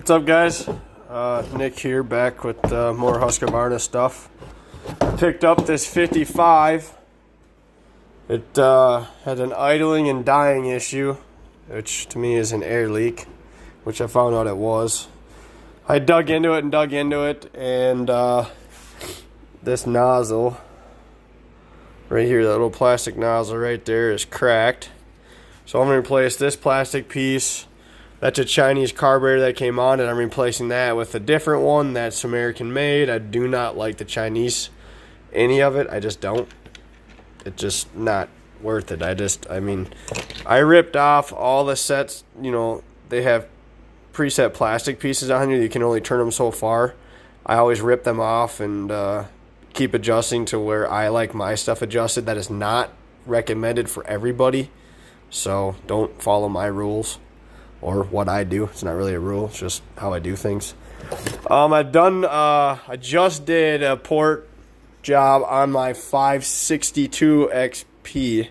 What's up, guys? Nick here, back with more Husqvarna stuff. Picked up this 55. It had an idling and dying issue, which to me is an air leak, which I found out it was. I dug into it, and this nozzle right here, that little plastic nozzle right there, is cracked. So I'm going to replace this plastic piece. That's a Chinese carburetor that came on, and I'm replacing that with a different one that's American made. I do not like the Chinese, any of it. I just don't. It's just not worth it. I ripped off all the sets. You know, they have preset plastic pieces on here. You can only turn them so far. I always rip them off and keep adjusting to where I like my stuff adjusted. That is not recommended for everybody. So don't follow my rules or what I do. It's not really a rule. It's just how I do things. I just did a port job on my 562 XP.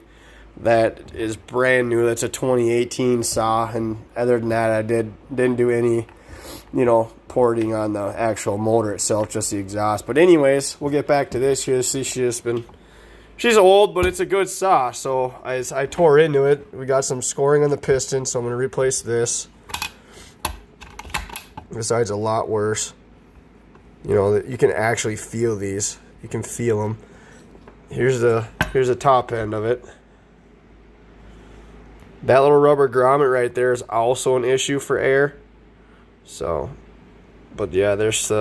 That is brand new. That's a 2018 saw. And other than that, I didn't do any, porting on the actual motor itself, just the exhaust. But anyways, we'll get back to this here. See, she's old, but it's a good saw. So I tore into it. We got some scoring on the piston, so I'm going to replace this. This side's a lot worse. You can actually feel these. You can feel them. Here's the top end of it. That little rubber grommet right there is also an issue for air. So, but yeah, there's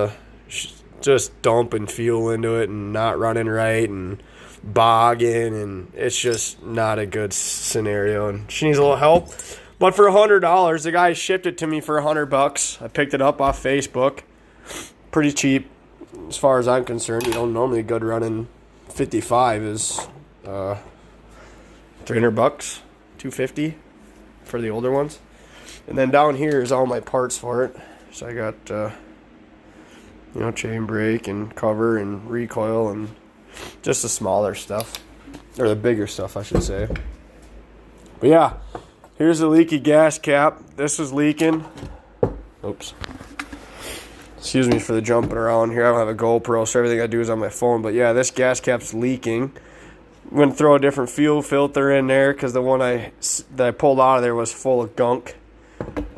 just dumping fuel into it and not running right and bogging, and it's just not a good scenario, and she needs a little help. But for $100, the guy shipped it to me for $100. I picked it up off Facebook. Pretty cheap as far as I'm concerned. Normally a good running 55 is $300, $250 for the older ones. And then down here is all my parts for it. So I got chain brake and cover and recoil and just the smaller stuff, or the bigger stuff, I should say. But yeah, here's the leaky gas cap. This was leaking. Oops. Excuse me for the jumping around here. I don't have a GoPro, so everything I do is on my phone. But yeah, this gas cap's leaking. I'm going to throw a different fuel filter in there because the one that I pulled out of there was full of gunk.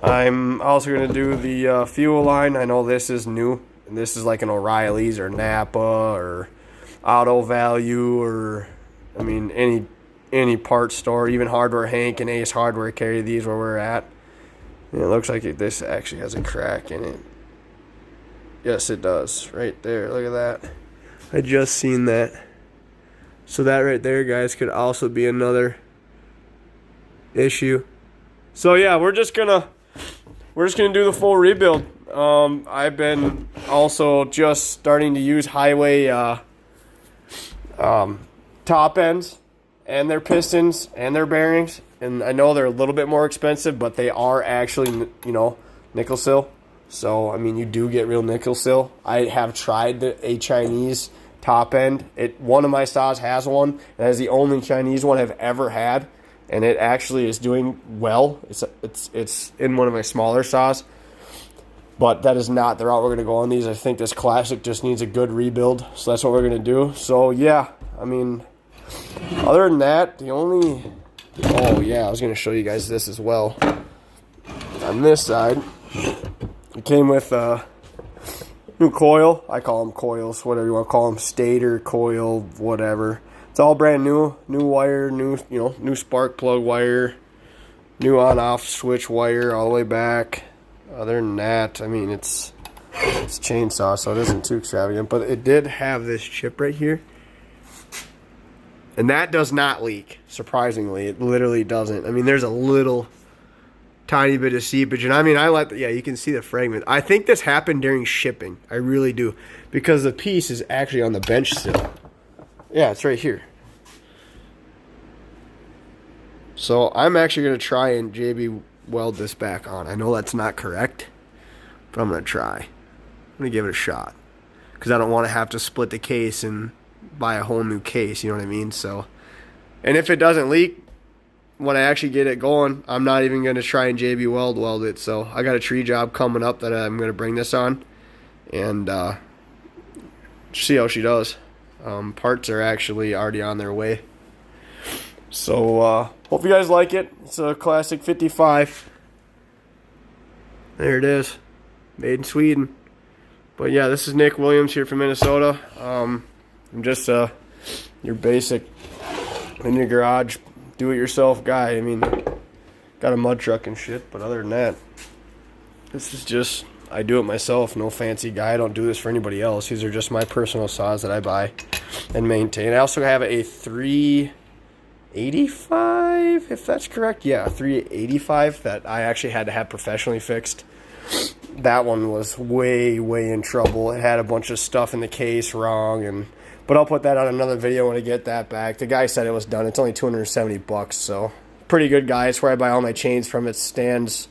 I'm also going to do the fuel line. I know this is new. And this is like an O'Reilly's or Napa or Auto Value, or any parts store, even Hardware Hank and Ace Hardware carry these where we're at. And it looks like this actually has a crack in it. Yes, it does. Right there. Look at that. I just seen that. So that right there, guys, could also be another issue. So yeah, we're just gonna do the full rebuild. I've been also just starting to use Highway top ends and their pistons and their bearings, and I know they're a little bit more expensive, but they are actually nickel seal. So you do get real nickel seal. I have tried a Chinese top end. One of my saws has one, and that is the only Chinese one I've ever had, and it actually is doing well. It's in one of my smaller saws. But that is not the route we're going to go on these. I think this Classic just needs a good rebuild. So that's what we're going to do. So, yeah. Other than that, oh, yeah, I was going to show you guys this as well. On this side, it came with a new coil. I call them coils, whatever you want to call them. Stator, coil, whatever. It's all brand new. New wire, new spark plug wire. New on-off switch wire all the way back. Other than that, it's chainsaw, so it isn't too extravagant. But it did have this chip right here. And that does not leak, surprisingly. It literally doesn't. There's a little tiny bit of seepage. And you can see the fragment. I think this happened during shipping. I really do. Because the piece is actually on the bench still. Yeah, it's right here. So I'm actually going to try and JB weld this back on. I know that's not correct, but I'm going to try. I'm going to give it a shot because I don't want to have to split the case and buy a whole new case, you know what I mean? So, and if it doesn't leak, when I actually get it going, I'm not even going to try and JB weld it. So I got a tree job coming up that I'm going to bring this on and see how she does. Parts are actually already on their way. So hope you guys like it. It's a classic 55. There it is, made in Sweden. But yeah, this is Nick Williams here from Minnesota. I'm just your basic in your garage do-it-yourself guy. I mean, got a mud truck and shit, but other than that, this is just, I do it myself. No fancy guy. I don't do this for anybody else. These are just my personal saws that I buy and maintain. I also have a 385, if that's correct. Yeah, 385 that I actually had to have professionally fixed. That one was way in trouble. It had a bunch of stuff in the case wrong, but I'll put that on another video when I get that back. The guy said it was done. It's only $270, so pretty good guy. It's where I buy all my chains from. It's Stan's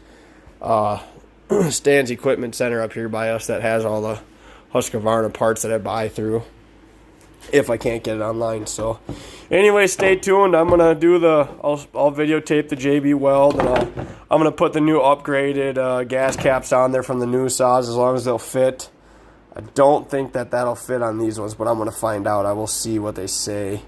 Equipment Center up here by us that has all the Husqvarna parts that I buy through if I can't get it online. So anyway, stay tuned. I'm gonna do I'll videotape the JB weld, and I'm gonna put the new upgraded gas caps on there from the new saws as long as they'll fit. I don't think that'll fit on these ones, but I'm gonna find out. I will see what they say.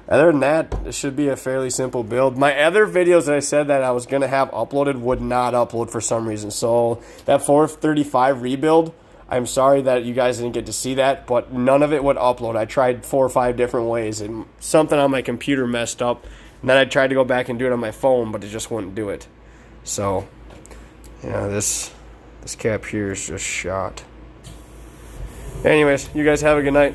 Other than that, it should be a fairly simple build. My other videos that I said that I was gonna have uploaded would not upload for some reason. So that 435 rebuild, I'm sorry that you guys didn't get to see that, but none of it would upload. I tried 4 or 5 different ways, and something on my computer messed up. And then I tried to go back and do it on my phone, but it just wouldn't do it. So, yeah, this cap here is just shot. Anyways, you guys have a good night.